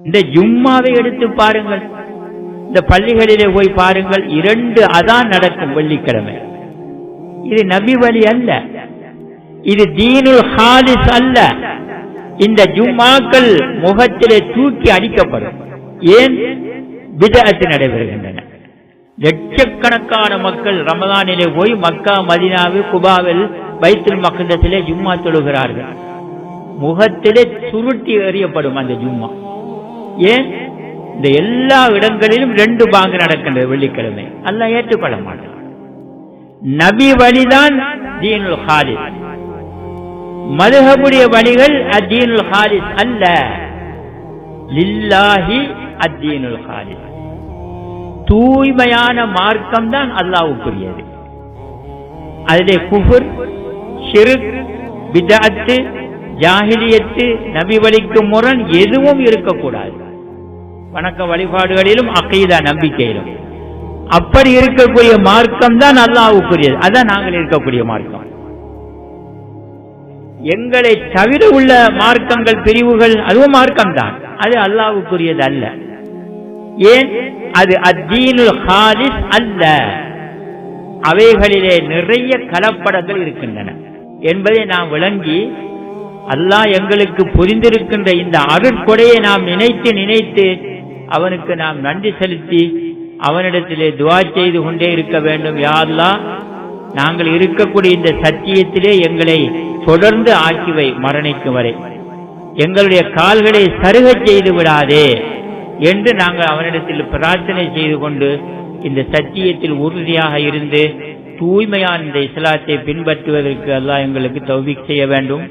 இந்த ஜும்மாவை எடுத்து பாருங்கள், இந்த பள்ளிகளிலே போய் பாருங்கள், 2 அதான் நடக்கும் வெள்ளிக்கிழமை. இது நபி வழி அல்ல, இது தீனுல் ஹாலிஸ் அல்ல. இந்த ஜும்மாக்கள் முகத்திலே தூக்கி அடிக்கப்படும். ஏன்? பிதஅத் நடைபெறுகின்றன. லட்சக்கணக்கான மக்கள் ரமதானிலே போய் மக்கா, மதீனாவில், குபாவில், பைத்துல் மக்தஸிலே ஜும்மா தொழுகிறார்கள். முகத்திலே சுருட்டி எறியப்படும் அந்த ஜும்மா. ஏன்? இந்த எல்லா இடங்களிலும் 2 பாங்கு நடக்கின்றது வெள்ளிக்கிழமை. அல்லாஹ் ஏற்றுக்கொள்ள மாட்டான். நபி வழிதான் தீனுல் ஹாலிஸ், மதுஹபுடைய வழிகள் அத்தீனுல் ஹாலிஸ் அல்ல. லில்லாஹி அத்தீனுல் ஹாலிஸ், தூய்மையான மார்க்கம் தான் அல்லாஹ்வுக்குரியது. அதிலே குஃப்ர், ஷிர்க், பிதஅத், ஜாஹிலியத், நபி வழிக்கு முரண் எதுவும் இருக்கக்கூடாது. வணக்க வழிபாடுகளிலும் அகீதா நம்பிக்கையிலும் அப்படி இருக்கக்கூடிய மார்க்கம் தான் அல்லாஹ்வுக்குரியது. அதான் நாங்கள் இருக்கக்கூடிய மார்க்கம். எங்களை தவிர உள்ள மார்க்கங்கள், பிரிவுகள், அதுவும் மார்க்கம் தான், அது அல்லாஹ்வுக்குரியது அல்ல. ஏன்? அது அத்தீனுல் ஹாலிஸ் அல்ல. அவைகளிலே நிறைய கலப்படங்கள் இருக்கின்றன என்பதை நாம் விளங்கி, அல்லாஹ் எங்களுக்கு புரிந்திருக்கின்ற இந்த அருட்கொடையை நாம் நினைத்து நினைத்து அவனுக்கு நாம் நன்றி செலுத்தி அவனிடத்திலே துஆ செய்து கொண்டே இருக்க வேண்டும். யா அல்லாஹ், நாங்கள் இருக்கக்கூடிய இந்த சத்தியத்திலே எங்களை தொடர்ந்து ஆக்கிவை மரணிக்கும் வரை, எங்களுடைய கால்களை சருகச் செய்து விடாதே என்று நாங்கள் அவனிடத்தில் பிரார்த்தனை செய்து கொண்டு இந்த சத்தியத்தில் உறுதியாக இருந்து தூய்மையான இந்த இஸ்லாத்தை பின்பற்றுவதற்கு அல்லாஹ் எங்களுக்கு தௌஃபீக் செய்ய வேண்டும்.